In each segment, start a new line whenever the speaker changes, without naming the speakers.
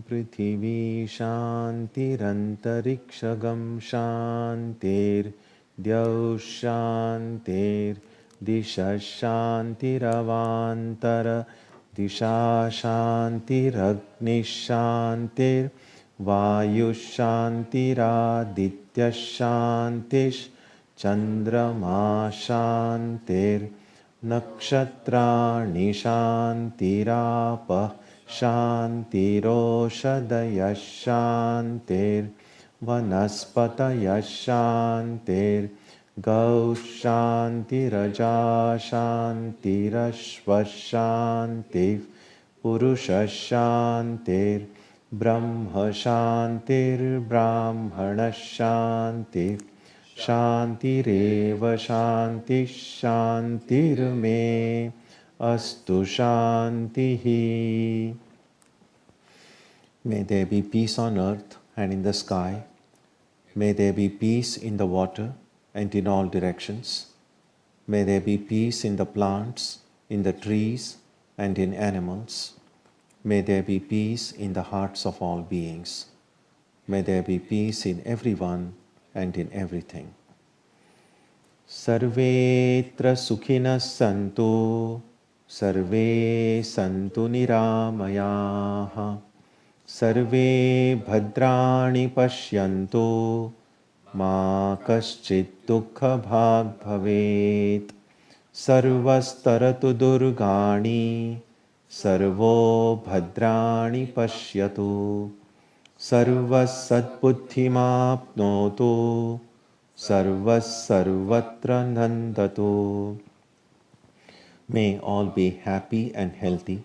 Prithvi Shantirantariksha Shantir Dyaus Shantir Disha Shantiravantara Disha Shantiragni Shantir Vayu Shantiraditya Shantish Chandrama Shantir Nakshatrani Shantirapah Shantiroshadaya Shantir Vanaspataya Shantir Gau Shantiraja Shantirashva Shantir Purusha Shantir Brahma Shantir Brahmana Shantir Shantireva Shanti Shantirme Astu Shantihi. May there be peace on earth and in the sky. May there be peace in the water and in all directions. May there be peace in the plants, in the trees, and in animals. May there be peace in the hearts of all beings. May there be peace in everyone and in everything. Sarvetra sukhinas santu, sarve santu niramayaha, sarve bhadrani pashyantu, ma kaschit dukkha bhag bhavet, sarvastaratu durgani, sarvo bhadrani pashyatu, sarvas sadbuddhimapnotu, sarvas sarvatra nandatu. May all be happy and healthy.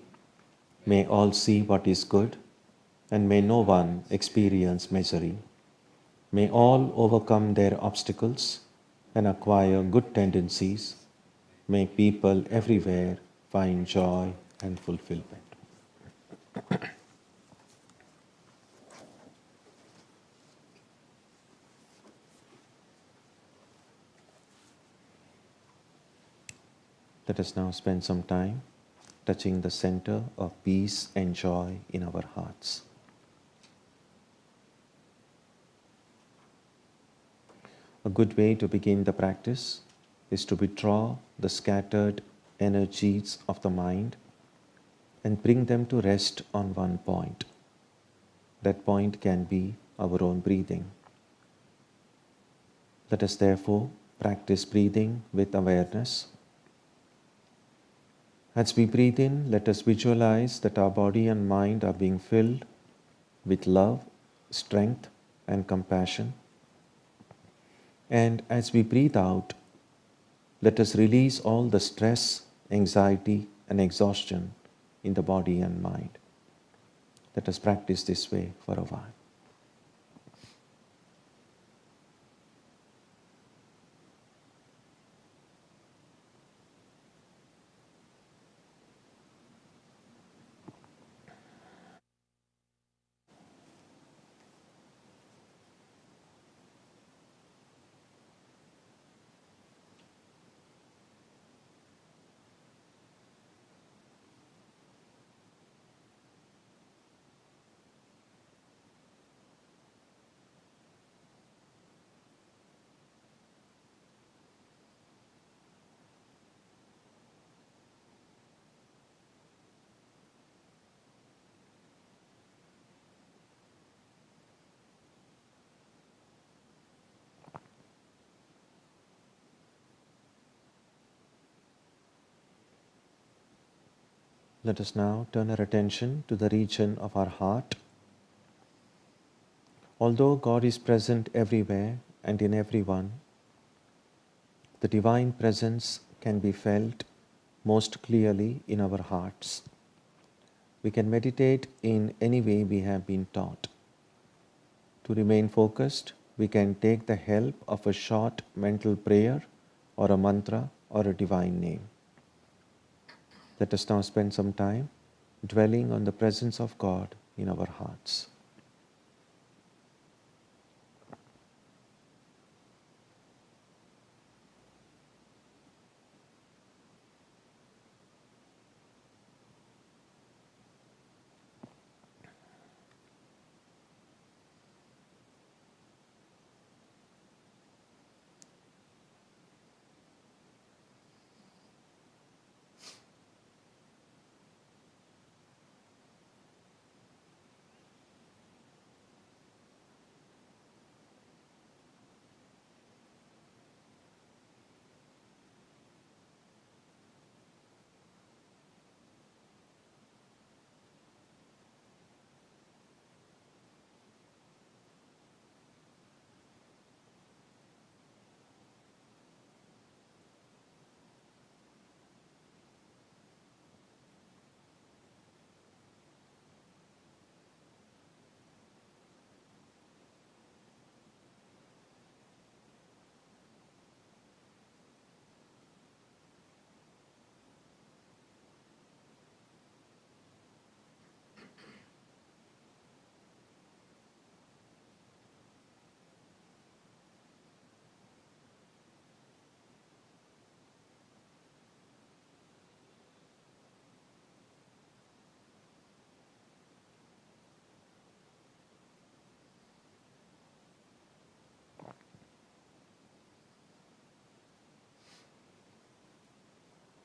May all see what is good, and may no one experience misery. May all overcome their obstacles and acquire good tendencies. May people everywhere find joy and fulfillment. Let us now spend some time touching the center of peace and joy in our hearts. A good way to begin the practice is to withdraw the scattered energies of the mind and bring them to rest on one point. That point can be our own breathing. Let us therefore practice breathing with awareness. As we breathe in, let us visualize that our body and mind are being filled with love, strength, and compassion. And as we breathe out, let us release all the stress, anxiety, and exhaustion in the body and mind. Let us practice this way for a while. Let us now turn our attention to the region of our heart. Although God is present everywhere and in everyone, the divine presence can be felt most clearly in our hearts. We can meditate in any way we have been taught. To remain focused, we can take the help of a short mental prayer or a mantra or a divine name. Let us now spend some time dwelling on the presence of God in our hearts.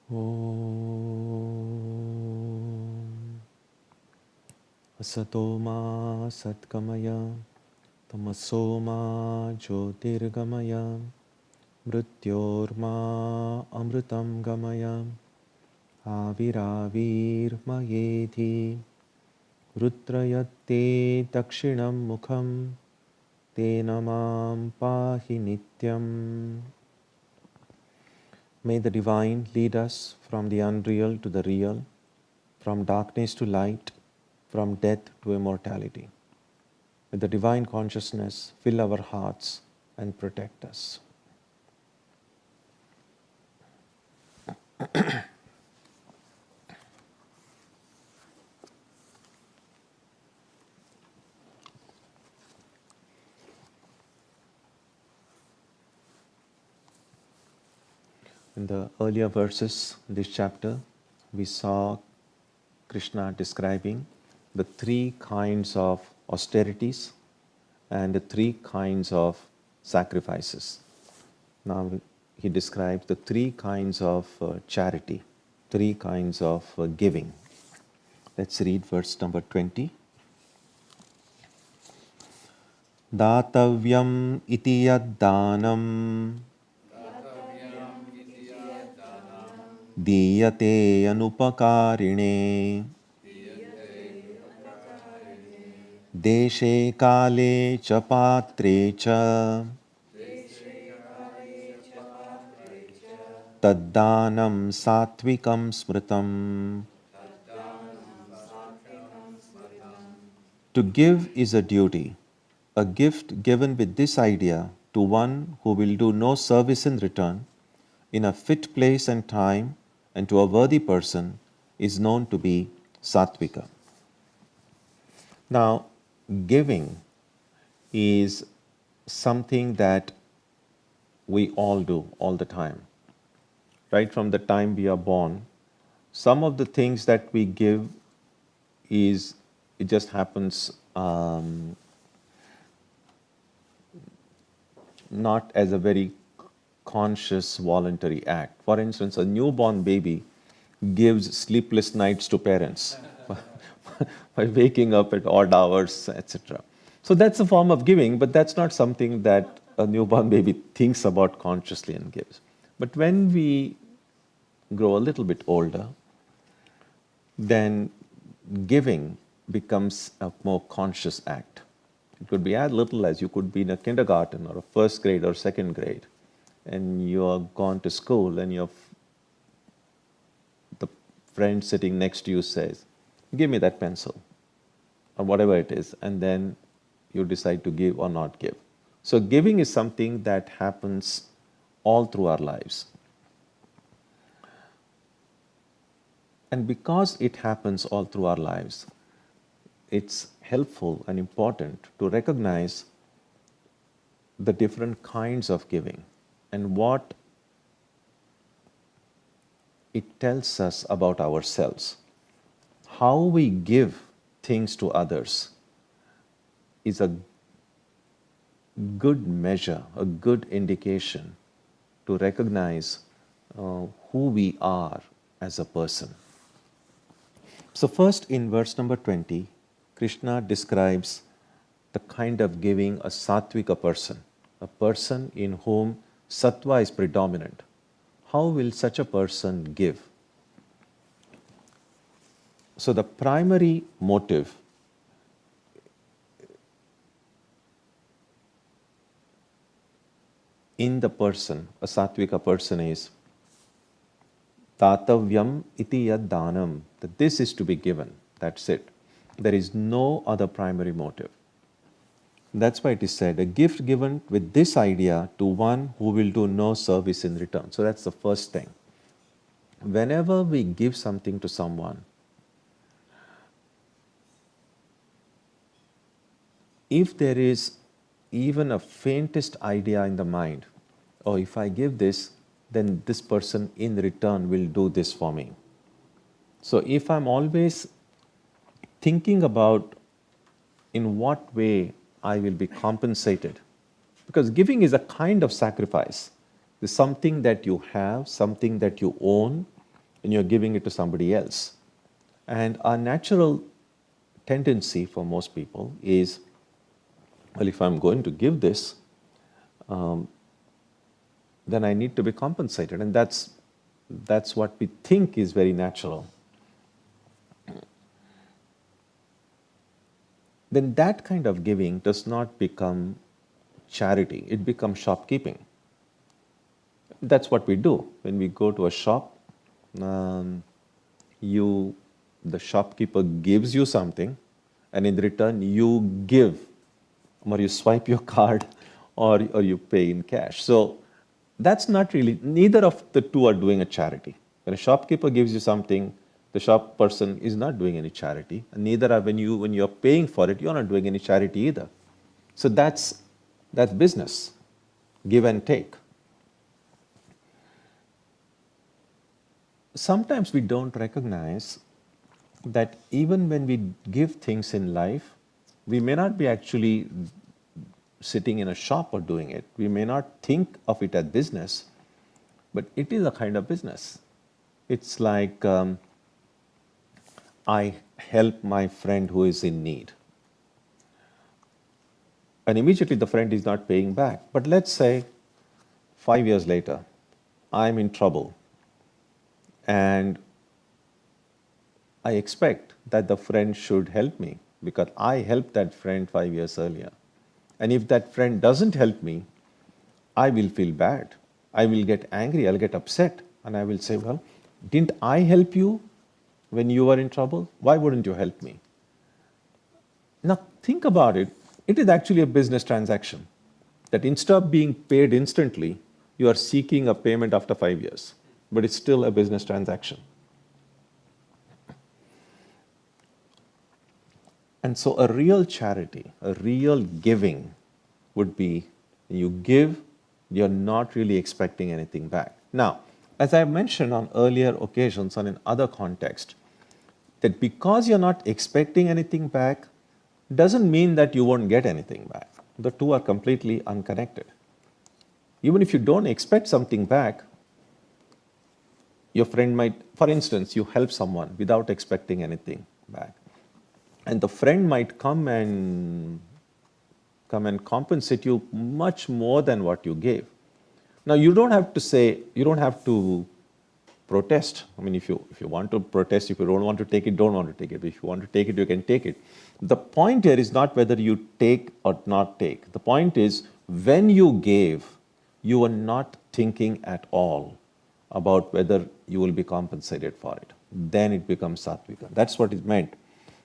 Om Asatoma Satkamaya Tamasoma Jyotirgamaya Mrityorma Amritam Gamaya Aviravirmayedhi Rudrayate Dakshinam Mukham Tenamam Pahi Nityam. May the Divine lead us from the unreal to the real, from darkness to light, from death to immortality. May the Divine Consciousness fill our hearts and protect us. In the earlier verses in this chapter, we saw Krishna describing the three kinds of austerities and the three kinds of sacrifices. Now he describes the three kinds of charity, three kinds of giving. Let's read verse number 20. Datavyam iti yaddanam diyate anupakarine deshe kale cha patre cha taddanam satvikam smritam. To give is a duty, a gift given with this idea to one who will do no service in return, in a fit place and time, and to a worthy person, is known to be sattvika. Now, giving is something that we all do all the time. Right from the time we are born, some of the things that we give it just happens not as a very conscious voluntary act. For instance, a newborn baby gives sleepless nights to parents by waking up at odd hours, etc. So that's a form of giving, but that's not something that a newborn baby thinks about consciously and gives. But when we grow a little bit older, then giving becomes a more conscious act. It could be as little as you could be in a kindergarten or a first grade or second grade, and you are gone to school, and the friend sitting next to you says, give me that pencil, or whatever it is, and then you decide to give or not give. So giving is something that happens all through our lives. And because it happens all through our lives, it's helpful and important to recognize the different kinds of giving and what it tells us about ourselves. How we give things to others is a good measure, a good indication to recognize who we are as a person. So first in verse number 20, Krishna describes the kind of giving a sattvika person, a person in whom sattva is predominant. How will such a person give? So the primary motive in the person, a sattvika person, is tatavyam iti yad danam, that this is to be given. That's it. There is no other primary motive. That's why it is said, a gift given with this idea to one who will do no service in return. So that's the first thing. Whenever we give something to someone, if there is even a faintest idea in the mind, oh, if I give this, then this person in return will do this for me. So if I'm always thinking about in what way I will be compensated, because giving is a kind of sacrifice. It's something that you have, something that you own, and you're giving it to somebody else. And our natural tendency for most people is, well, if I'm going to give this, then I need to be compensated. And that's what we think is very natural. Then that kind of giving does not become charity, it becomes shopkeeping. That's what we do. When we go to a shop, the shopkeeper gives you something, and in return you give, or you swipe your card, or you pay in cash. So that's not really, neither of the two are doing a charity. When a shopkeeper gives you something, the shop person is not doing any charity, and neither are when you're paying for it, you're not doing any charity either. So that's business, give and take. Sometimes we don't recognize that even when we give things in life, we may not be actually sitting in a shop or doing it. We may not think of it as business, but it is a kind of business. It's like I help my friend who is in need. And immediately the friend is not paying back. But let's say 5 years later, I'm in trouble. And I expect that the friend should help me because I helped that friend 5 years earlier. And if that friend doesn't help me, I will feel bad. I will get angry, I'll get upset. And I will say, well, didn't I help you when you were in trouble? Why wouldn't you help me? Now think about it. It is actually a business transaction. That instead of being paid instantly, you are seeking a payment after 5 years. But it's still a business transaction. And so a real charity, a real giving would be you give, you're not really expecting anything back. Now, as I mentioned on earlier occasions and in other contexts, that because you're not expecting anything back doesn't mean that you won't get anything back. The two are completely unconnected. Even if you don't expect something back, your friend might, for instance, you help someone without expecting anything back. And the friend might come and compensate you much more than what you gave. Now, you don't have to protest. I mean, if you want to protest, if you don't want to take it, don't want to take it. If you want to take it, you can take it. The point here is not whether you take or not take. The point is, when you gave, you were not thinking at all about whether you will be compensated for it. Then it becomes sattvika. That's what is meant.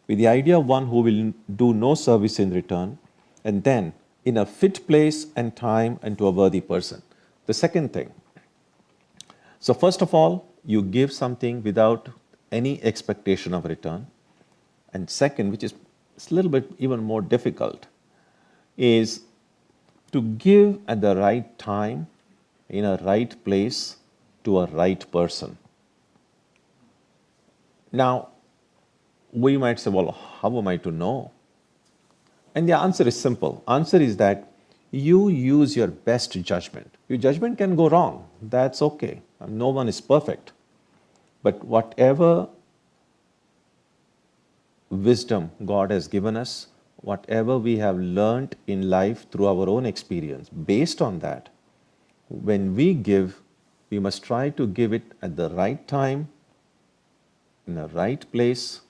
with the idea of one who will do no service in return, and then in a fit place and time and to a worthy person. The second thing. So first of all, you give something without any expectation of return. And second, which is a little bit even more difficult, is to give at the right time, in a right place, to a right person. Now, we might say, well, how am I to know? And the answer is simple. Answer is that you use your best judgment. Your judgment can go wrong. That's okay. No one is perfect. But whatever wisdom God has given us, whatever we have learned in life through our own experience, based on that, when we give, we must try to give it at the right time, in the right place,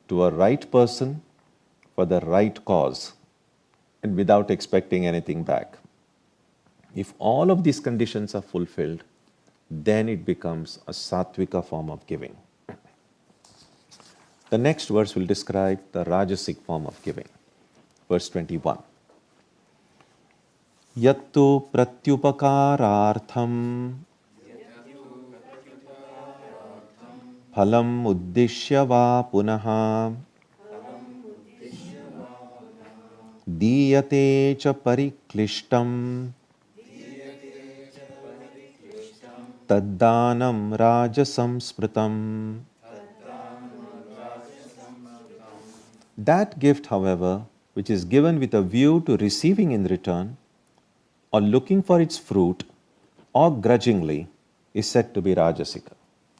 to a right person, for the right cause, and without expecting anything back. If all of these conditions are fulfilled, then it becomes a sattvika form of giving. The next verse will describe the rajasic form of giving. Verse 21. Yattu pratyupakarartham phalam uddishya va punaha diyate cha pariklishtam taddanam rajasamsmritam. That gift, however, which is given with a view to receiving in return, or looking for its fruit, or grudgingly, is said to be rajasika.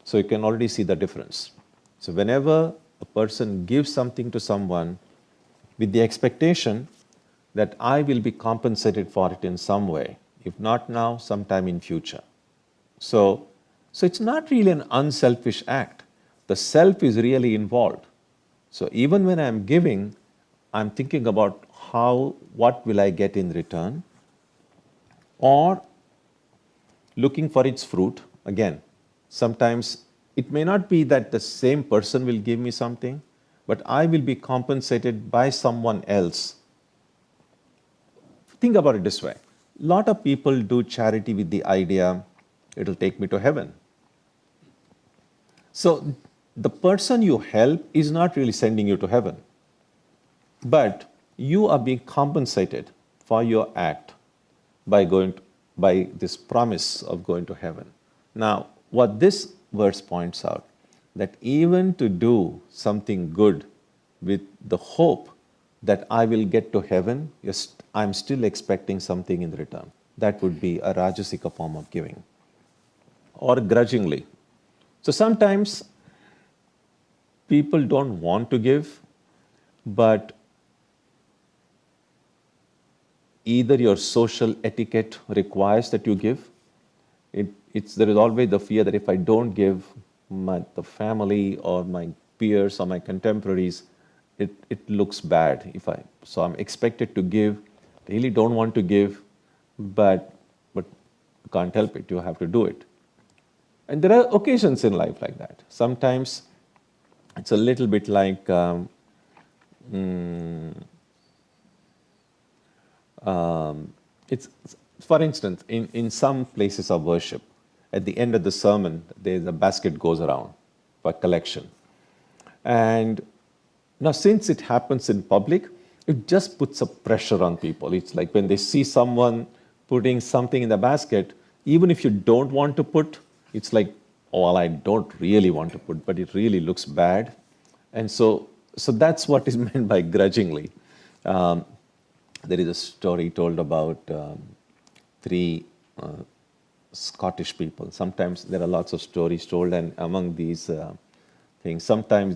So you can already see the difference. So whenever a person gives something to someone with the expectation that I will be compensated for it in some way, if not now, sometime in future. So it's not really an unselfish act. The self is really involved. So even when I'm giving, I'm thinking about what will I get in return, or looking for its fruit. Again, sometimes it may not be that the same person will give me something, but I will be compensated by someone else. Think about it this way. A lot of people do charity with the idea, it'll take me to heaven. So the person you help is not really sending you to heaven, but you are being compensated for your act by this promise of going to heaven. Now, what this verse points out, that even to do something good with the hope that I will get to heaven, yes, I'm still expecting something in return. That would be a rajasika form of giving. Or grudgingly. So sometimes people don't want to give, but either your social etiquette requires that you give. There is always the fear that if I don't give, the family or my peers or my contemporaries, it looks bad. So I'm expected to give. Really don't want to give, but you can't help it. You have to do it. And there are occasions in life like that. Sometimes it's a little bit like it's, for instance, in some places of worship, at the end of the sermon, a basket goes around for collection. And now, since it happens in public, it just puts a pressure on people. It's like when they see someone putting something in the basket, even if you don't want to put, it's like, oh, well, I don't really want to put, but it really looks bad. And so that's what is meant by grudgingly. There is a story told about three Scottish people. Sometimes there are lots of stories told, and among these things, sometimes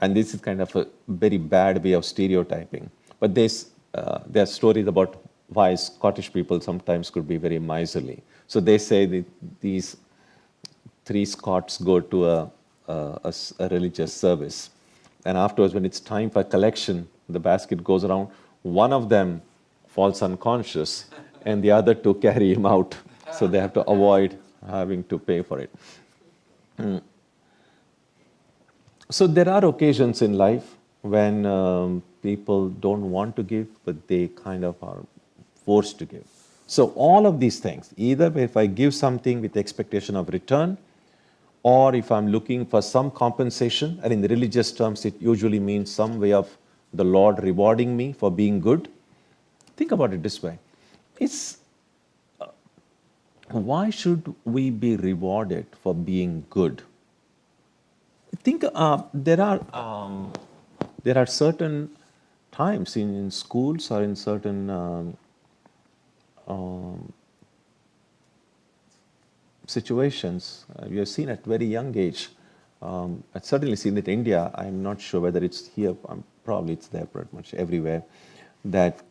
and this is kind of a very bad way of stereotyping, but there are stories about why Scottish people sometimes could be very miserly. So they say that these three Scots go to a religious service, and afterwards, when it's time for collection, the basket goes around, one of them falls unconscious, and the other two carry him out. So they have to avoid having to pay for it. So there are occasions in life when people don't want to give, but they kind of are forced to give. So all of these things, either if I give something with expectation of return, or if I'm looking for some compensation, and in the religious terms, it usually means some way of the Lord rewarding me for being good. Think about it this way. It's why should we be rewarded for being good? Think there are certain times in schools or in certain situations we have seen at very young age. I've certainly seen it in India. I'm not sure whether it's here. Probably it's there pretty much everywhere. That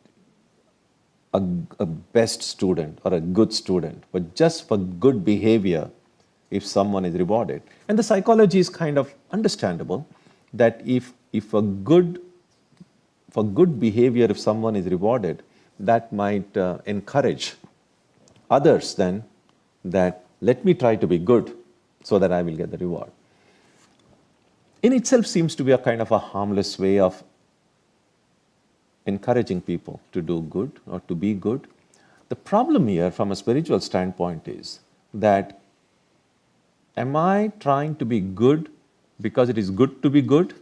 a best student or a good student, but just for good behavior, if someone is rewarded. And the psychology is kind of understandable that if for good behavior, if someone is rewarded, that might encourage others then that let me try to be good so that I will get the reward. In itself seems to be a kind of a harmless way of encouraging people to do good or to be good. The problem here from a spiritual standpoint is that am I trying to be good because it is good to be good,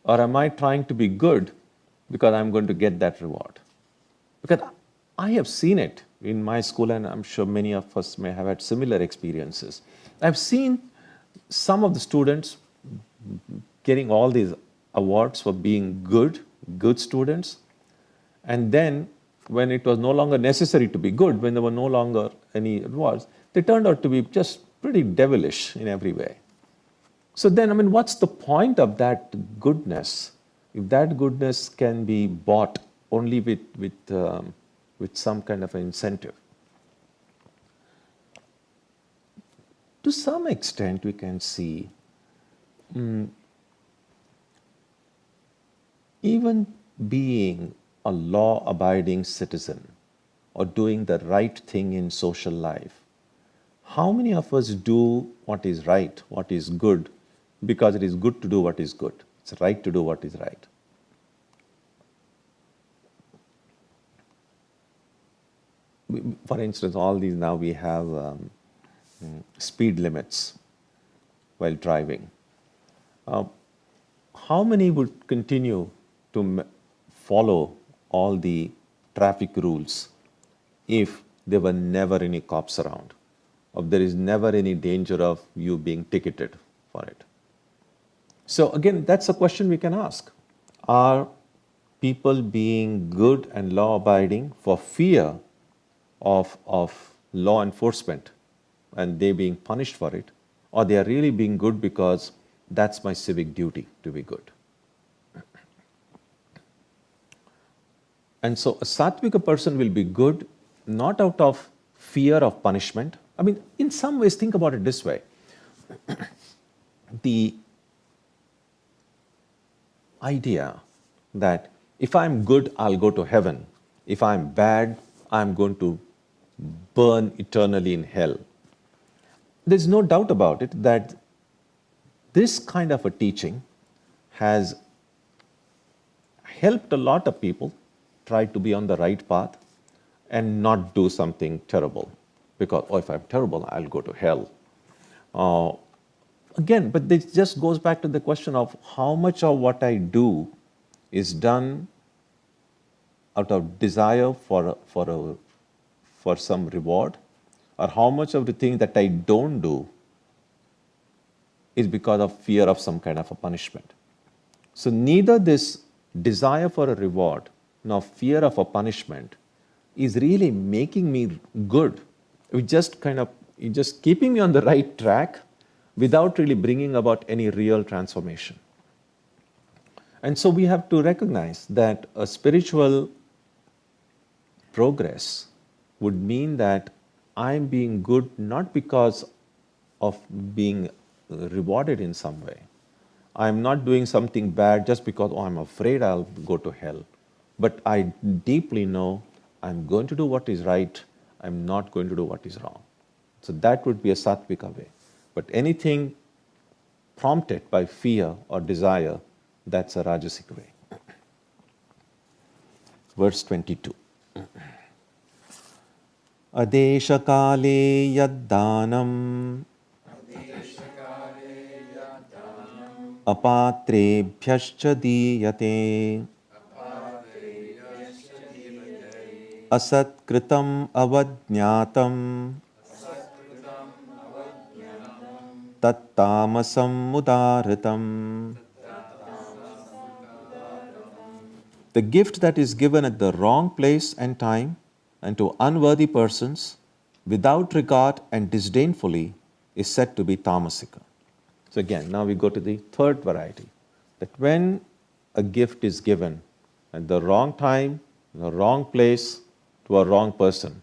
or am I trying to be good because I'm going to get that reward? Because I have seen it in my school, and I'm sure many of us may have had similar experiences. I've seen some of the students getting all these awards for being good students, and then when it was no longer necessary to be good, when there were no longer any awards, they turned out to be just pretty devilish in every way. So then, I mean, what's the point of that goodness if that goodness can be bought only with some kind of an incentive? To some extent, we can see even being a law-abiding citizen or doing the right thing in social life, how many of us do what is right, what is good, because it is good to do what is good? It's right to do what is right. For instance, all these now we have speed limits while driving. How many would continue to follow all the traffic rules if there were never any cops around, or there is never any danger of you being ticketed for it? So again, that's a question we can ask. Are people being good and law-abiding for fear of law enforcement and they being punished for it, or they are really being good because that's my civic duty to be good? And so a sattvika person will be good not out of fear of punishment. I mean, in some ways, think about it this way. The idea that if I'm good, I'll go to heaven. If I'm bad, I'm going to burn eternally in hell. There's no doubt about it that this kind of a teaching has helped a lot of people try to be on the right path and not do something terrible. Because, if I'm terrible, I'll go to hell. Again, but this just goes back to the question of how much of what I do is done out of desire for some reward, or how much of the thing that I don't do is because of fear of some kind of a punishment. So neither this desire for a reward nor fear of a punishment is really making me good. It's just keeping me on the right track without really bringing about any real transformation. And so we have to recognize that a spiritual progress would mean that I'm being good not because of being rewarded in some way. I'm not doing something bad just because, I'm afraid I'll go to hell. But I deeply know I'm going to do what is right. I'm not going to do what is wrong. So that would be a sattvika way. But anything prompted by fear or desire, that's a rajasic way. Verse 22. Adesha kale yaddanam apatrebhyascha diyate asatkritam avajñatam tattamasam mudaritam. The gift that is given at the wrong place and time and to unworthy persons without regard and disdainfully is said to be tamasika. So again, now we go to the third variety, that when a gift is given at the wrong time, the wrong place, to a wrong person,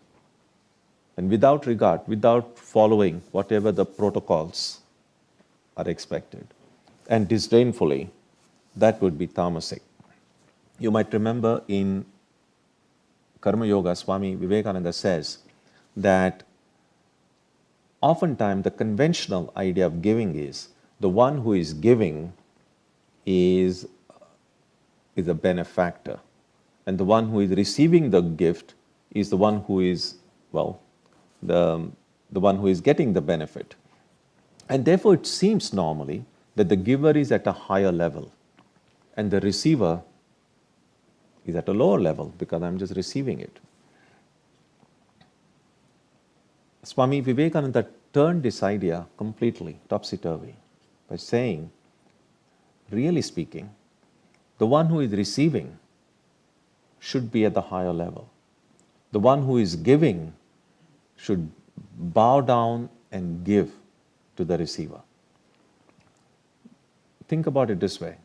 and without regard, without following whatever the protocols are expected, and disdainfully, that would be tamasic. You might remember in Karma Yoga, Swami Vivekananda says that oftentimes the conventional idea of giving is the one who is giving is a benefactor, and the one who is receiving the gift is the one who is, well, the one who is getting the benefit. And therefore it seems normally that the giver is at a higher level and the receiver is at a lower level because I'm just receiving it. Swami Vivekananda turned this idea completely topsy-turvy by saying, really speaking, the one who is receiving should be at the higher level. The one who is giving should bow down and give to the receiver. Think about it this way.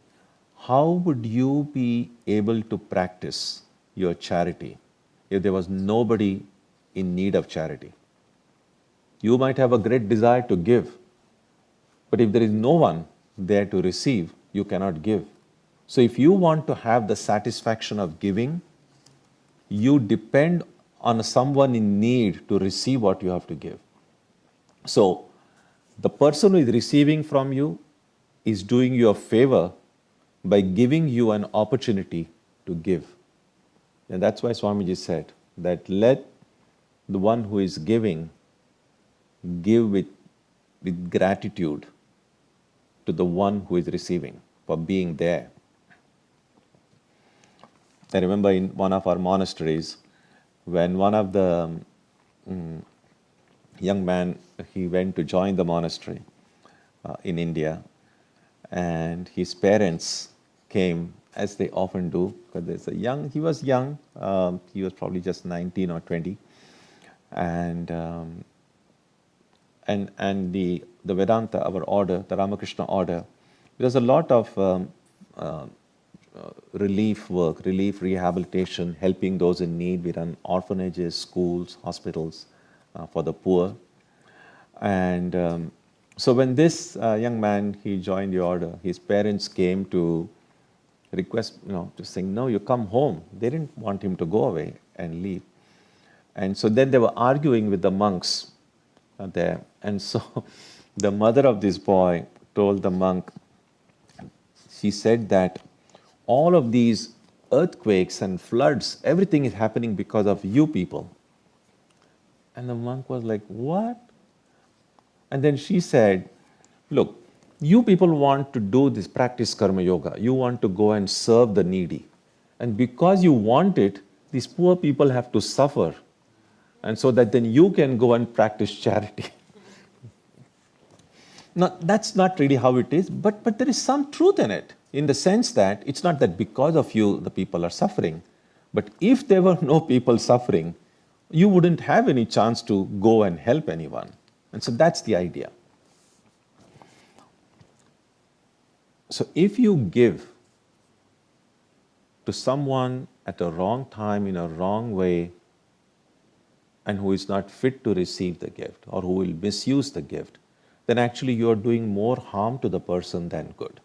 How would you be able to practice your charity if there was nobody in need of charity? You might have a great desire to give, but if there is no one there to receive, you cannot give. So if you want to have the satisfaction of giving, you depend on someone in need to receive what you have to give. So the person who is receiving from you is doing you a favor by giving you an opportunity to give. And that's why Swamiji said that let the one who is giving give with gratitude to the one who is receiving for being there. I remember in one of our monasteries, when one of the young man, he went to join the monastery in India, and his parents came, as they often do, because he was young, he was probably just 19 or 20, and the Vedanta, our order, the Ramakrishna order, there's a lot of relief work, relief rehabilitation, helping those in need. We run orphanages, schools, hospitals for the poor. And so when this young man, he joined the order, his parents came to request, to saying, no, you come home. They didn't want him to go away and leave. And so then they were arguing with the monks there. And so the mother of this boy told the monk, she said that all of these earthquakes and floods, everything is happening because of you people. And the monk was like, what? And then she said, look, you people want to do this, practice karma yoga. You want to go and serve the needy. And because you want it, these poor people have to suffer. And so that then you can go and practice charity. Now, that's not really how it is, but there is some truth in it, in the sense that it's not that because of you the people are suffering, but if there were no people suffering, you wouldn't have any chance to go and help anyone. And so that's the idea. So if you give to someone at a wrong time, in a wrong way, and who is not fit to receive the gift, or who will misuse the gift, then actually you are doing more harm to the person than good.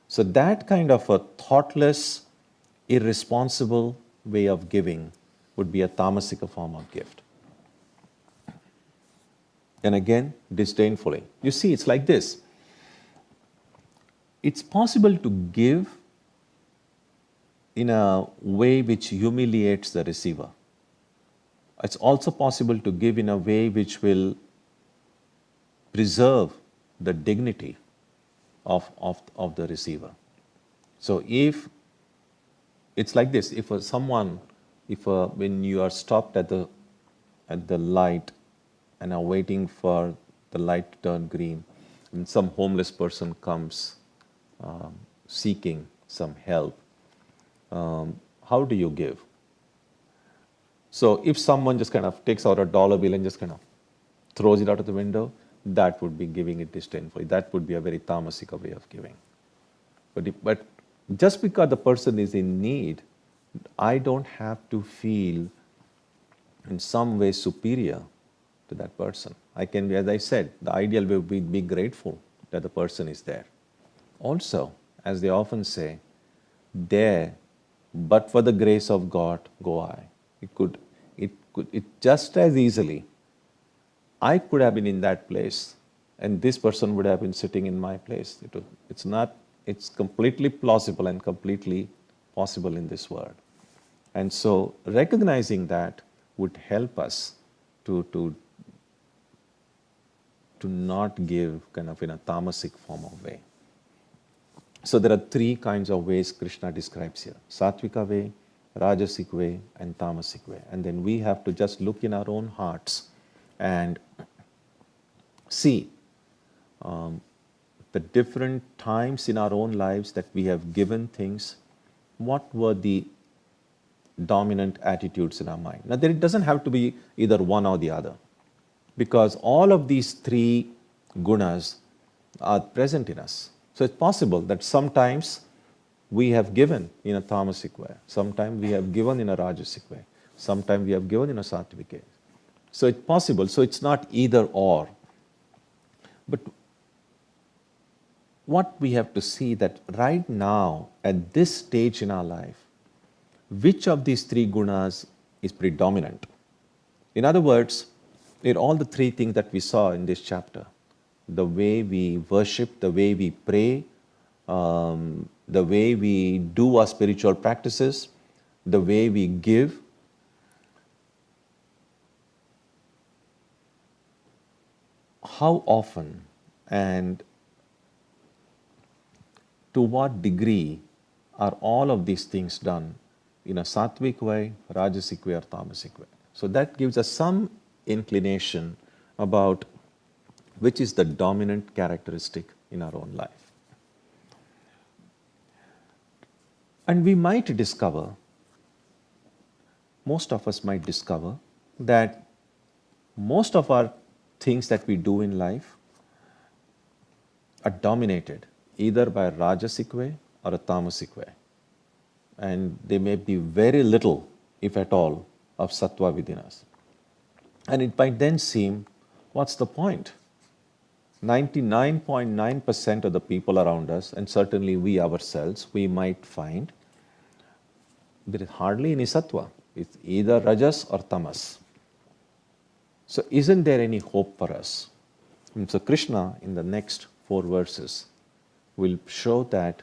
So that kind of a thoughtless, irresponsible way of giving would be a tamasika form of gift. And again, disdainfully. You see, it's like this. it's possible to give in a way which humiliates the receiver. It's also possible to give in a way which will preserve the dignity of the receiver. So if it's like this, if when you are stopped at the light and are waiting for the light to turn green, and some homeless person comes seeking some help, how do you give? So if someone just kind of takes out a dollar bill and just kind of throws it out of the window, that would be giving it disdainfully. That would be a very tamasic way of giving. But just because the person is in need, I don't have to feel in some way superior to that person. I can be, as I said, the ideal will be grateful that the person is there. Also, as they often say, there, but for the grace of God, go I. It just as easily, I could have been in that place, and this person would have been sitting in my place. It's completely plausible and completely possible in this world. And so recognizing that would help us to not give kind of in a tamasic form of way. So there are three kinds of ways Krishna describes here: Satvika way, Rajasic way, and Tamasic way. And then we have to just look in our own hearts and see the different times in our own lives that we have given things, what were the dominant attitudes in our mind. Now, it doesn't have to be either one or the other, because all of these three gunas are present in us. So it's possible that sometimes we have given in a tamasic way, sometimes we have given in a rajasic way, sometimes we have given in a sattvic way. So it's possible. So it's not either or. But what we have to see that right now, at this stage in our life, which of these three gunas is predominant? In other words, in all the three things that we saw in this chapter, the way we worship, the way we pray, the way we do our spiritual practices, the way we give, how often and to what degree are all of these things done in a sattvic way, rajasic way, or tamasic way? So that gives us some inclination about which is the dominant characteristic in our own life. And we might discover, most of us might discover, that most of our things that we do in life are dominated either by a rajasic way or a tamasic way. And there may be very little, if at all, of sattva within us. And it might then seem, what's the point? 99.9% of the people around us, and certainly we ourselves, we might find there is hardly any sattva. It's either rajas or tamas. So isn't there any hope for us? And so Krishna, in the next 4 verses, will show that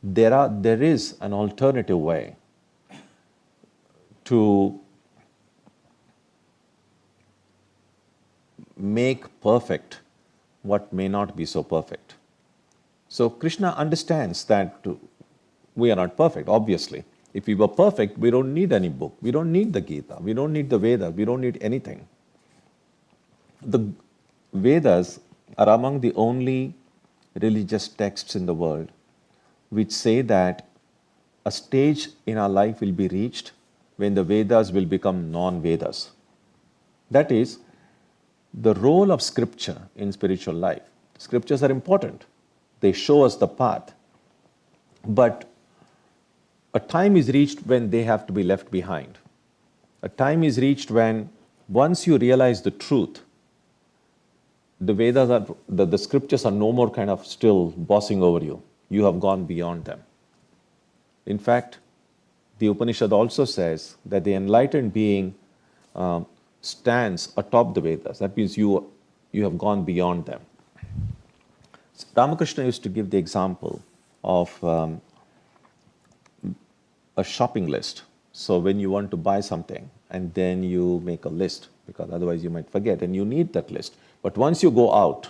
there is an alternative way to make perfect what may not be so perfect. So Krishna understands that we are not perfect, obviously. If we were perfect, we don't need any book. We don't need the Gita. We don't need the Vedas. We don't need anything. The Vedas are among the only religious texts in the world which say that a stage in our life will be reached when the Vedas will become non-Vedas. That is, the role of scripture in spiritual life. Scriptures are important. They show us the path. But a time is reached when they have to be left behind. A time is reached when, once you realize the truth, the Vedas are, the scriptures are no more kind of still bossing over you. You have gone beyond them. In fact, the Upanishad also says that the enlightened being stands atop the Vedas. That means you have gone beyond them. Ramakrishna used to give the example of a shopping list. So when you want to buy something and then you make a list, because otherwise you might forget and you need that list. But once you go out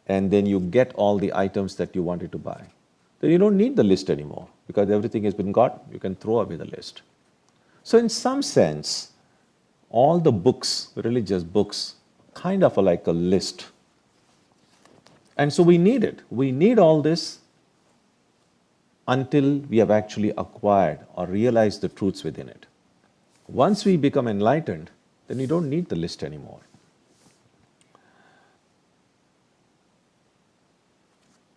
and then you get all the items that you wanted to buy, then you don't need the list anymore because everything has been got. You can throw away the list. So in some sense, all the books, religious books, kind of are like a list. And so we need it. We need all this until we have actually acquired or realized the truths within it. Once we become enlightened, then you don't need the list anymore.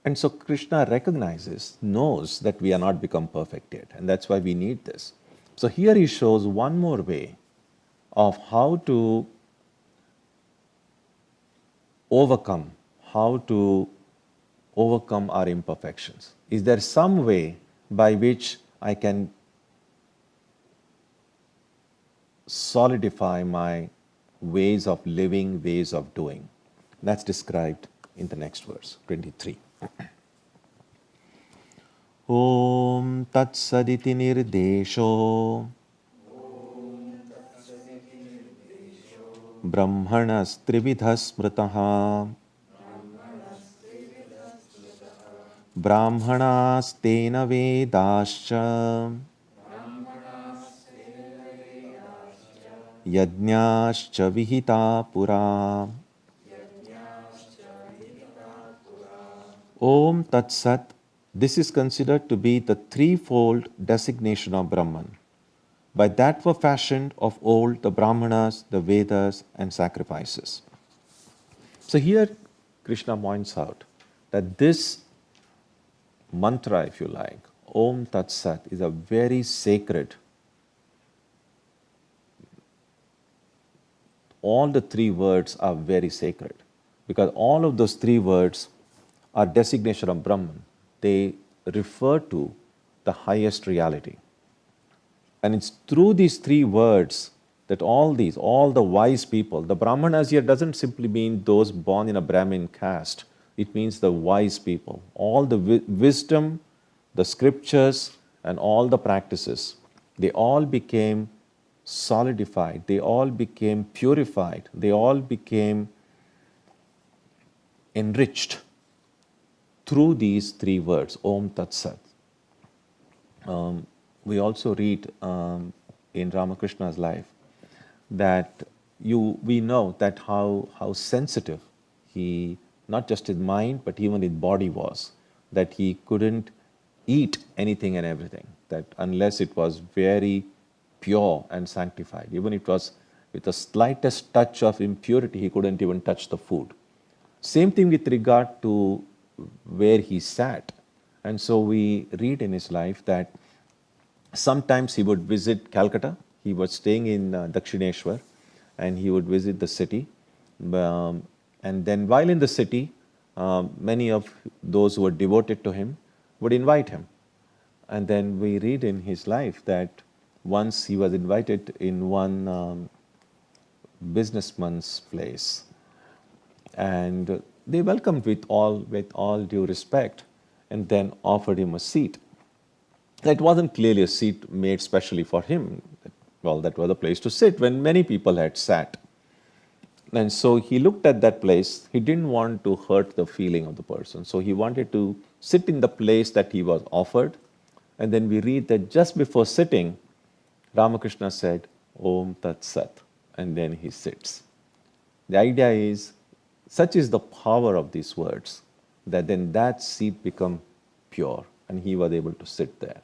And so Krishna recognizes, knows that we are not become perfect yet, and that's why we need this. So here he shows one more way of how to overcome our imperfections. Is there some way by which I can solidify my ways of living, ways of doing? That's described in the next verse, 23. Om Tat Saditi Nirdesho Brahmanas Trividhas Smritaha Brahmanas Tena Vedascha Yajñascha Vihita Pura. Om Tat Sat. This is considered to be the threefold designation of Brahman. By that were fashioned of old the Brahmanas, the Vedas, and sacrifices. So here Krishna points out that this mantra, if you like, Om Tat Sat, is a very sacred. All the three words are very sacred because all of those three words are designation of Brahman. They refer to the highest reality. And it's through these three words that all the wise people, the Brahmanas here doesn't simply mean those born in a Brahmin caste. It means the wise people. All the wisdom, the scriptures, and all the practices, they all became solidified. They all became purified. They all became enriched through these three words, Om Tat Sat. We also read in Ramakrishna's life that we know that how sensitive he, not just his mind, but even his body was, that he couldn't eat anything and everything, that unless it was very pure and sanctified, even it was with the slightest touch of impurity, he couldn't even touch the food. Same thing with regard to where he sat. And so we read in his life that sometimes he would visit Calcutta. He was staying in Dakshineshwar and he would visit the city. And then while in the city, many of those who were devoted to him would invite him. And then we read in his life that once he was invited in one businessman's place, and they welcomed with all due respect and then offered him a seat. That wasn't clearly a seat made specially for him. Well, that was a place to sit when many people had sat. And so he looked at that place. He didn't want to hurt the feeling of the person. So he wanted to sit in the place that he was offered. And then we read that just before sitting, Ramakrishna said, Om Tat Sat. And then he sits. The idea is, such is the power of these words, that then that seat become pure and he was able to sit there.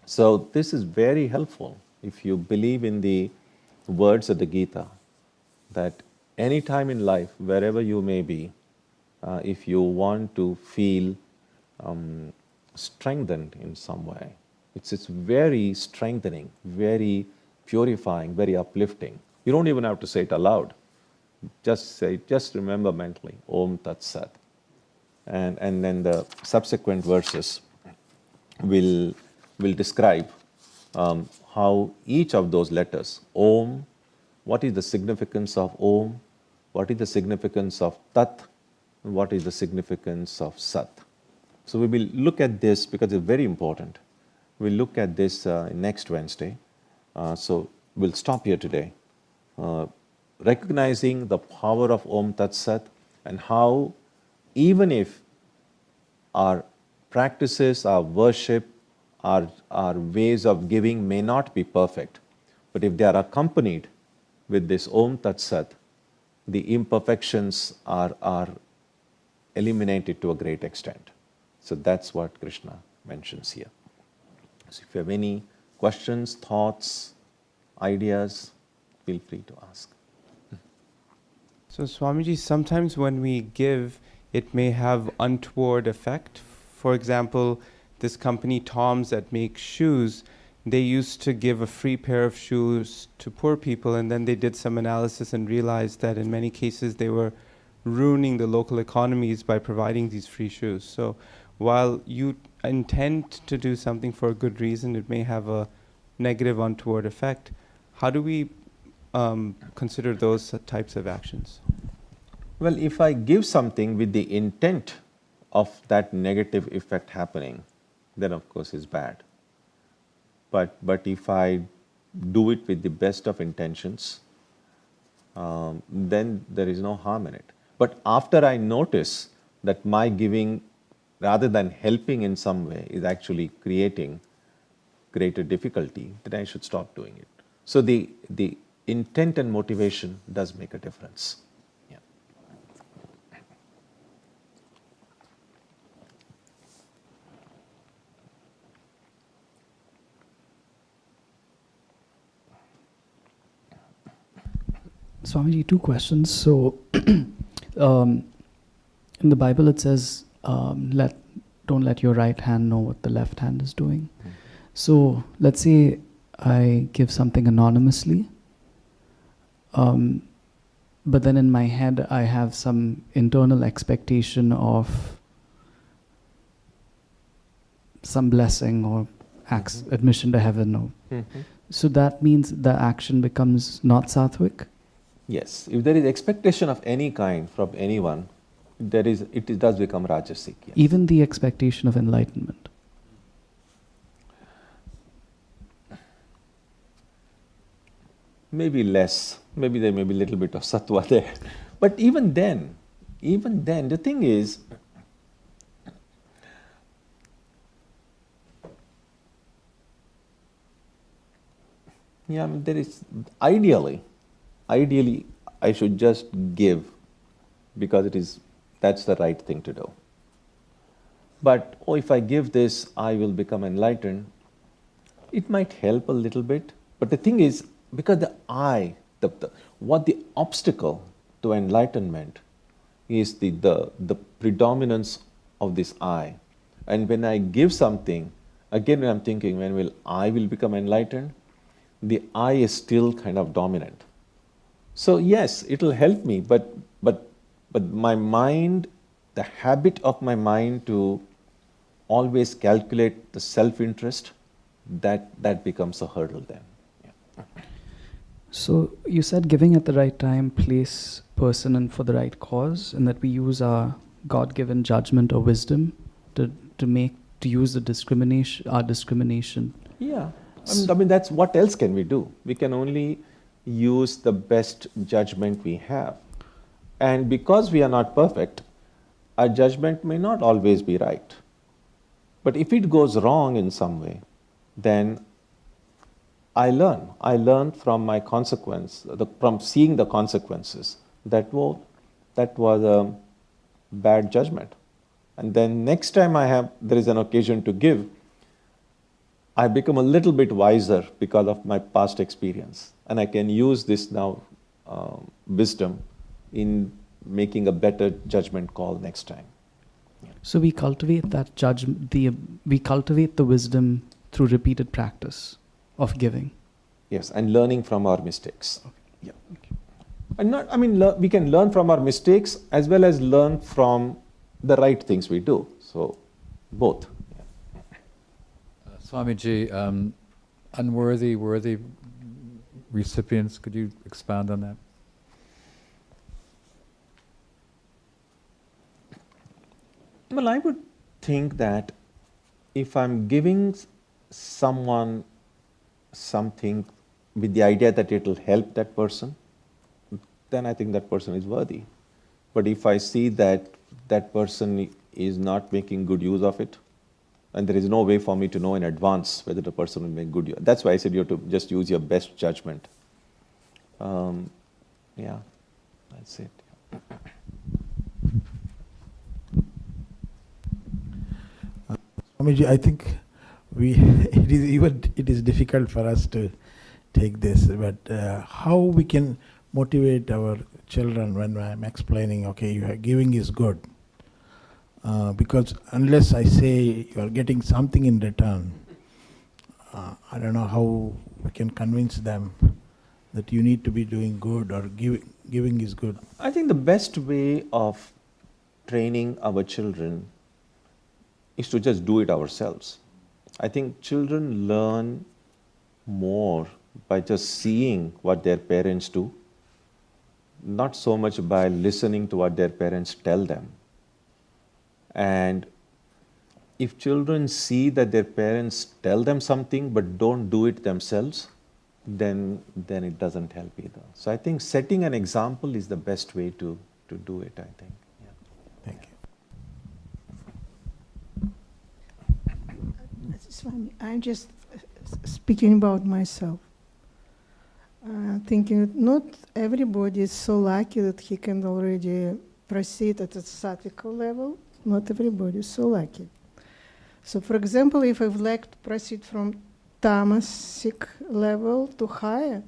So this is very helpful if you believe in the words of the Gita, that any time in life, wherever you may be, if you want to feel strengthened in some way, it's very strengthening, very purifying, very uplifting. You don't even have to say it aloud. Just remember mentally, Om Tat Sat. And then the subsequent verses will describe how each of those letters, Om, what is the significance of Om, what is the significance of Tat, what is the significance of Sat. So we will look at this because it's very important. We'll look at this next Wednesday. So we'll stop here today. Recognizing the power of Om Tat Sat and how even if our practices, our worship, our ways of giving may not be perfect, but if they are accompanied with this Om Tat Sat, the imperfections are eliminated to a great extent. So that's what Krishna mentions here. So if you have any questions, thoughts, ideas, feel free to ask.
So Swamiji, sometimes when we give, it may have untoward effect. For example, this company Tom's that makes shoes, they used to give a free pair of shoes to poor people, and then they did some analysis and realized that in many cases they were ruining the local economies by providing these free shoes. So while you intend to do something for a good reason, it may have a negative untoward effect. How do we consider those types of actions?
Well, if I give something with the intent of that negative effect happening, then of course it's bad. But if I do it with the best of intentions, then there is no harm in it. But after I notice that my giving, rather than helping in some way, is actually creating greater difficulty, then I should stop doing it. So the intent and motivation does make a difference. Yeah.
Swamiji, two questions. So, in the Bible it says, don't let your right hand know what the left hand is doing. Mm-hmm. So, let's say I give something anonymously, but then in my head I have some internal expectation of some blessing or admission to heaven. Or so that means the action becomes not sattvic?
Yes, if there is expectation of any kind from anyone, it does become rajasic. Yes.
Even the expectation of enlightenment.
Maybe less. Maybe there may be a little bit of sattva there. But even then, the thing is, yeah, I mean, there is ideally I should just give because that's the right thing to do. But if I give this, I will become enlightened. It might help a little bit, but the thing is, because the obstacle to enlightenment is the predominance of this I. And when I give something, again when I'm thinking, when will I become enlightened, the I is still kind of dominant. So yes, it will help me, but my mind, the habit of my mind to always calculate the self-interest, that becomes a hurdle then. Yeah.
So you said giving at the right time, place, person, and for the right cause, and that we use our God-given judgment or wisdom to use the discrimination.
Yeah, I mean that's what else can we do? We can only use the best judgment we have. And because we are not perfect, our judgment may not always be right. But if it goes wrong in some way, then I learn from my consequence, from seeing the consequences. That was a bad judgment. And then next time there is an occasion to give, I become a little bit wiser because of my past experience. And I can use this now wisdom in making a better judgment call next time. Yeah.
So we cultivate that judgment, we cultivate the wisdom through repeated practice of giving.
Yes, and learning from our mistakes.
Okay.
Yeah. Okay. And we can learn from our mistakes as well as learn from the right things we do. So both. Yeah.
Swamiji, worthy recipients, could you expound on that?
Well, I would think that if I'm giving someone something with the idea that it will help that person, then I think that person is worthy. But if I see that that person is not making good use of it, and there is no way for me to know in advance whether the person will make good use. That's why I said you have to just use your best judgment. Yeah, that's it.
Swamiji, I think it is difficult for us to take this, but how we can motivate our children when I'm explaining, okay, giving is good. Because unless I say you are getting something in return, I don't know how we can convince them that you need to be doing good or giving is good.
I think the best way of training our children is to just do it ourselves. I think children learn more by just seeing what their parents do, not so much by listening to what their parents tell them. And if children see that their parents tell them something but don't do it themselves, then it doesn't help either. So I think setting an example is the best way to do it, I think. Yeah.
Thank you.
Swami, I'm just speaking about myself. Thinking not everybody is so lucky that he can already proceed at a sattvic level. Not everybody is so lucky. So, for example, if I would like to proceed from tamasic level to higher,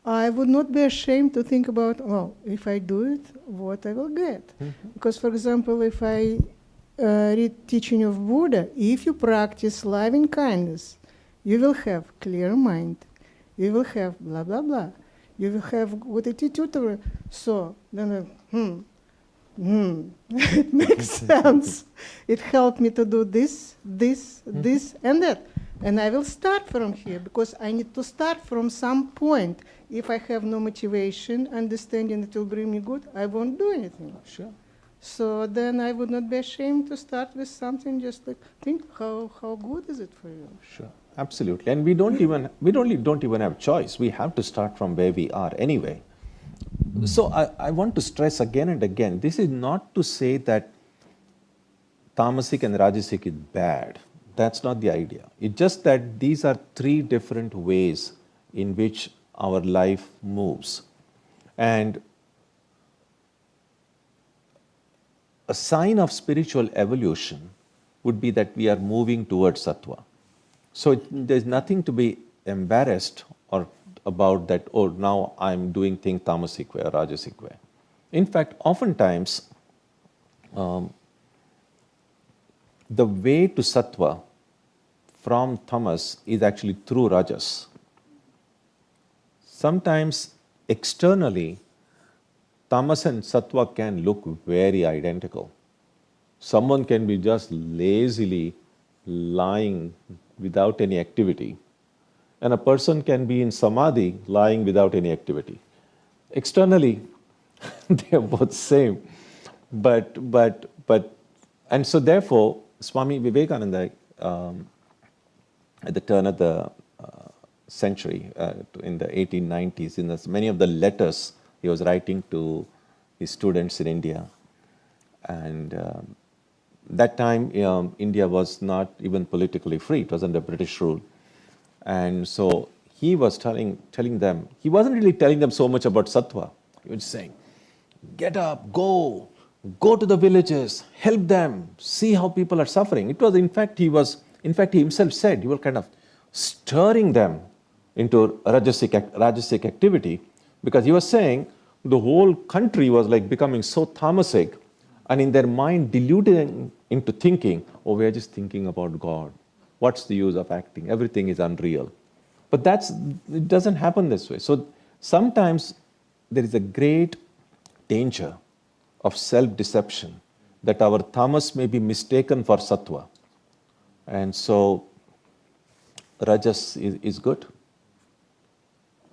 I would not be ashamed to think about, well, if I do it, what I will get. Mm-hmm. Because, for example, if I read teaching of Buddha, if you practice loving kindness, you will have clear mind. You will have blah, blah, blah. You will have good attitude. So, then, it makes sense. It helped me to do this, and that. And I will start from here, because I need to start from some point. If I have no motivation, understanding it will bring me good, I won't do anything.
Sure.
So then I would not be ashamed to start with something, just like think how good is it for you.
Sure, absolutely. And we don't even have choice. We have to start from where we are anyway. So I want to stress again and again, this is not to say that tamasic and rajasic is bad. That's not the idea. It's just that these are three different ways in which our life moves. And a sign of spiritual evolution would be that we are moving towards sattva. So there's nothing to be embarrassed or about that, oh, now I'm doing things tamasic way or rajasic way. In fact, oftentimes, the way to sattva from tamas is actually through rajas. Sometimes externally, tamas and sattva can look very identical. Someone can be just lazily lying without any activity, and a person can be in samadhi lying without any activity. Externally, they are both same, and so therefore, Swami Vivekananda, at the turn of the century, in the 1890s, in many of the letters he was writing to his students in India, and that time India was not even politically free; it was under British rule. And so he was telling them, he wasn't really telling them so much about sattva. He was saying, get up, go to the villages, help them, see how people are suffering. It was, in fact, he himself said, he was kind of stirring them into rajasic activity, because he was saying the whole country was like becoming so tamasic, and in their mind diluted into thinking, oh, we are just thinking about God. What's the use of acting? Everything is unreal. But it doesn't happen this way. So sometimes there is a great danger of self-deception, that our tamas may be mistaken for sattva. And so rajas is good.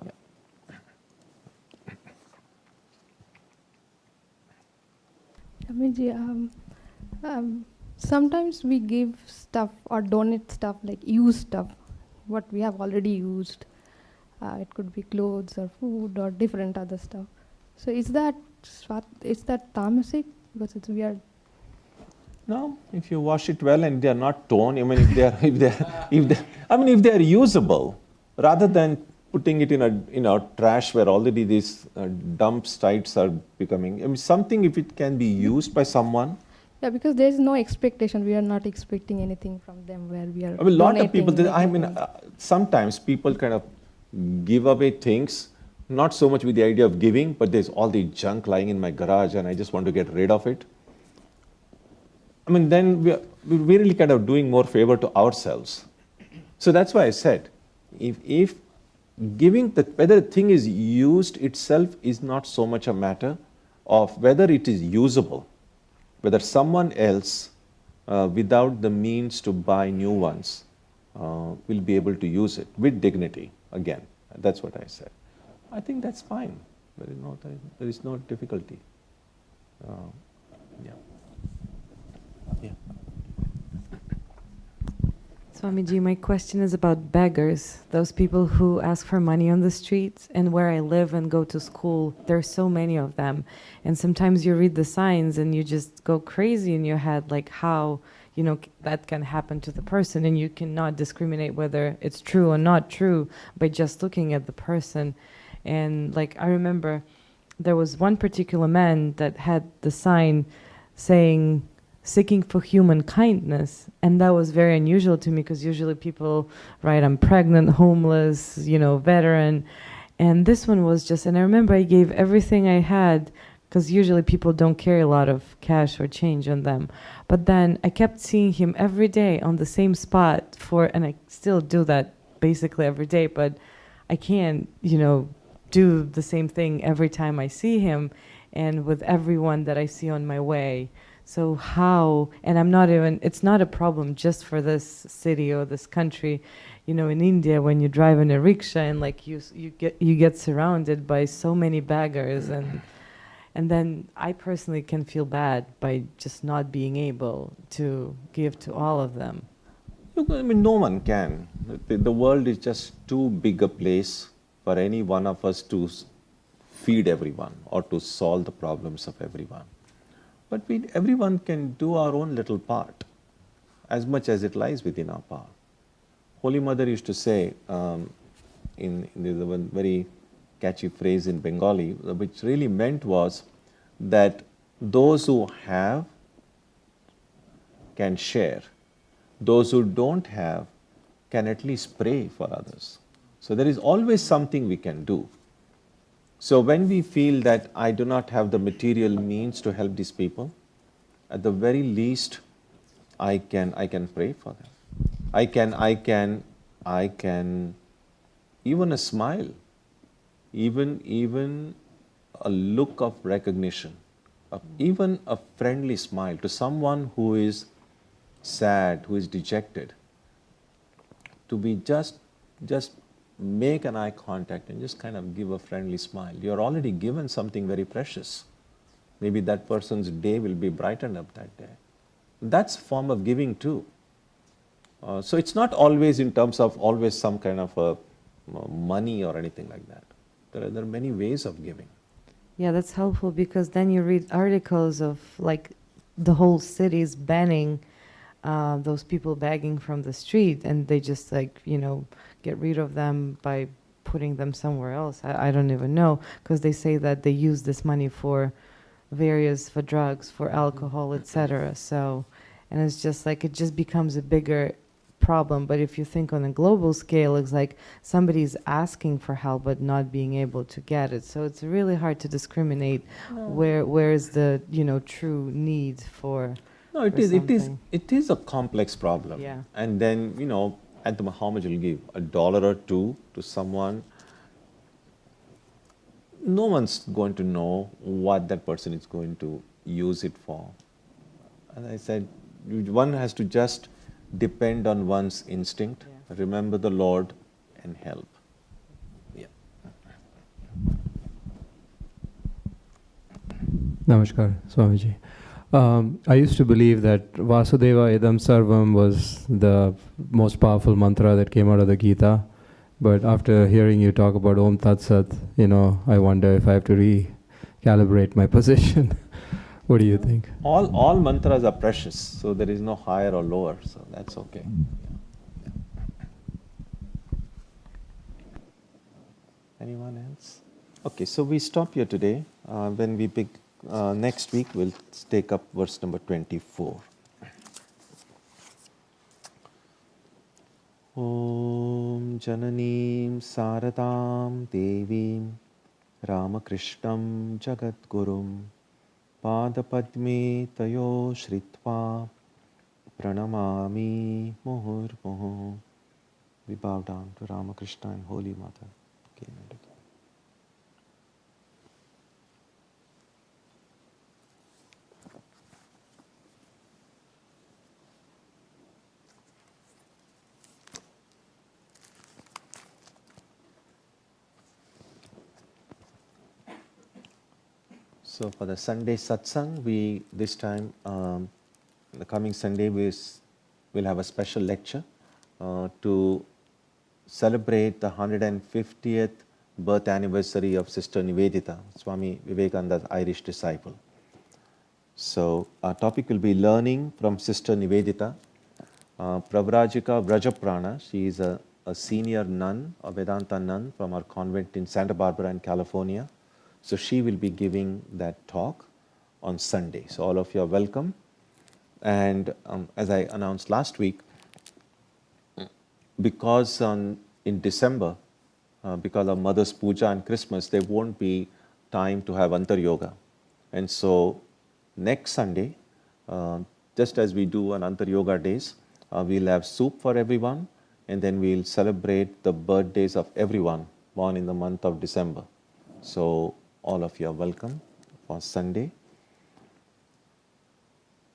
Yeah.
Swamiji, Sometimes we give stuff or donate stuff, like used stuff, what we have already used. It could be clothes or food or different other stuff. So is that tamasic? Because we are.
No, if you wash it well and they are not torn, I mean, if they are usable, rather than putting it in a trash where already these dump sites are becoming. I mean, something if it can be used by someone.
Yeah, because there is no expectation. We are not expecting anything from them where we are.
I mean, a lot of people.
donating.
Sometimes people kind of give away things, not so much with the idea of giving, but there's all the junk lying in my garage, and I just want to get rid of it. I mean, then we're really kind of doing more favor to ourselves. So that's why I said, if giving whether a thing is used itself is not so much a matter of whether it is usable, whether someone else, without the means to buy new ones, will be able to use it with dignity. Again, that's what I said. I think that's fine. There is no difficulty. Yeah.
Swamiji, my question is about beggars, those people who ask for money on the streets. And where I live and go to school, there are so many of them. And sometimes you read the signs and you just go crazy in your head, like how, that can happen to the person, and you cannot discriminate whether it's true or not true by just looking at the person. And like, I remember there was one particular man that had the sign saying, seeking for human kindness, and that was very unusual to me, because usually people write, I'm pregnant, homeless, veteran, and this one was just, and I remember I gave everything I had, because usually people don't carry a lot of cash or change on them, but then I kept seeing him every day on the same spot and I still do that basically every day, but I can't, do the same thing every time I see him, and with everyone that I see on my way. So how, and it's not a problem just for this city or this country, in India, when you drive in a rickshaw and like you get surrounded by so many beggars, and then I personally can feel bad by just not being able to give to all of them.
I mean, no one can. The world is just too big a place for any one of us to feed everyone or to solve the problems of everyone. But everyone can do our own little part, as much as it lies within our power. Holy Mother used to say, there's one very catchy phrase in Bengali, which really meant was that those who have can share. Those who don't have can at least pray for others. So there is always something we can do. So when we feel that I do not have the material means to help these people, at the very least, I can pray for them. I can even a smile, even a look of recognition, even a friendly smile to someone who is sad, who is dejected, to be just make an eye contact and just kind of give a friendly smile. You're already given something very precious. Maybe that person's day will be brightened up that day. That's a form of giving too. So it's not always in terms of always some kind of money or anything like that. There are many ways of giving.
Yeah, that's helpful, because then you read articles of like the whole cities banning those people begging from the street, and they just get rid of them by putting them somewhere else. I don't even know, because they say that they use this money for drugs, for alcohol, etc. So, and it's just like, it just becomes a bigger problem. But if you think on a global scale, it's like somebody's asking for help but not being able to get it. So it's really hard to discriminate where is the true need for.
No, it is a complex problem.
Yeah.
And then at how much you'll give, $1 or $2 to someone. No one's going to know what that person is going to use it for. As I said, one has to just depend on one's instinct, remember the Lord, and help. Yeah.
Namaskar, Swamiji. I used to believe that Vasudeva Idam Sarvam was the most powerful mantra that came out of the Gita. But after hearing you talk about Om Tat Sat, I wonder if I have to recalibrate my position. What do you think?
All mantras are precious, so there is no higher or lower, so that's okay. Anyone else? Okay, so we stop here today. When we pick next week, we'll take up verse number 24. Om Jananim Saratam Devim Ramakrishnam Jagadgurum Padapadme Tayo Shritva Pranamami Muhurmuhu. We bow down to Ramakrishna and Holy Mother. Again and again. So for the Sunday satsang, this time, the coming Sunday, we'll have a special lecture to celebrate the 150th birth anniversary of Sister Nivedita, Swami Vivekananda's Irish disciple. So our topic will be learning from Sister Nivedita, Pravrajika Vrajaprana. She is a senior nun, a Vedanta nun from our convent in Santa Barbara in California. So she will be giving that talk on Sunday. So all of you are welcome. And as I announced last week, because in December, because of Mother's Puja and Christmas, there won't be time to have Antar Yoga. And so next Sunday, just as we do on Antar Yoga days, we'll have soup for everyone, and then we'll celebrate the birthdays of everyone born in the month of December. So all of you are welcome for Sunday.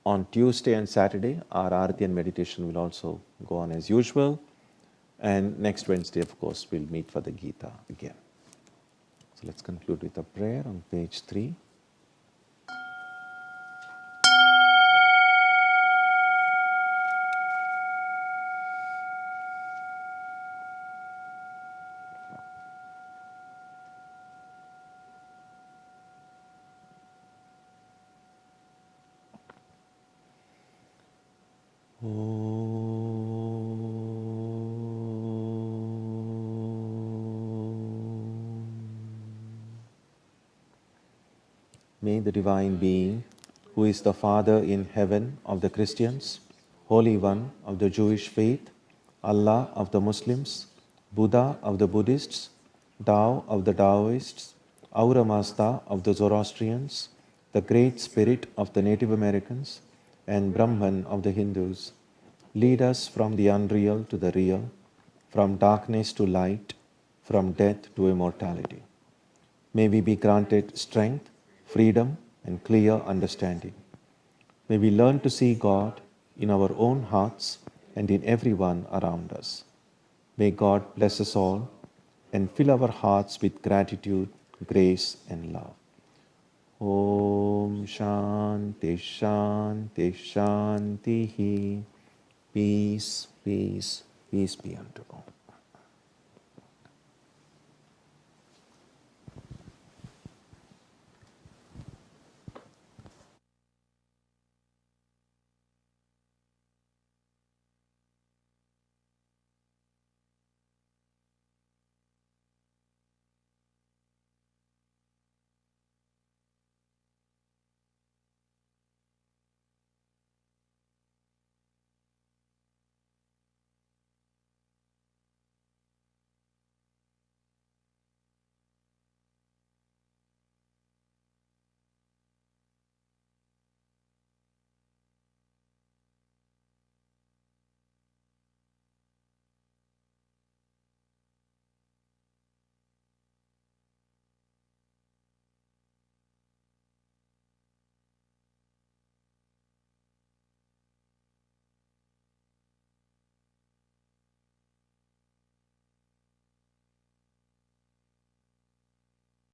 On Tuesday and Saturday, our Aarti and meditation will also go on as usual. And next Wednesday, of course, we'll meet for the Gita again. So let's conclude with a prayer on page 3. May the Divine Being, who is the Father in heaven of the Christians, Holy One of the Jewish faith, Allah of the Muslims, Buddha of the Buddhists, Tao of the Taoists, Aura Mazda of the Zoroastrians, the Great Spirit of the Native Americans, and Brahman of the Hindus, lead us from the unreal to the real, from darkness to light, from death to immortality. May we be granted strength, freedom, and clear understanding. May we learn to see God in our own hearts and in everyone around us. May God bless us all and fill our hearts with gratitude, grace, and love. Om Shanti Shanti Shanti. Peace, peace, peace be unto all.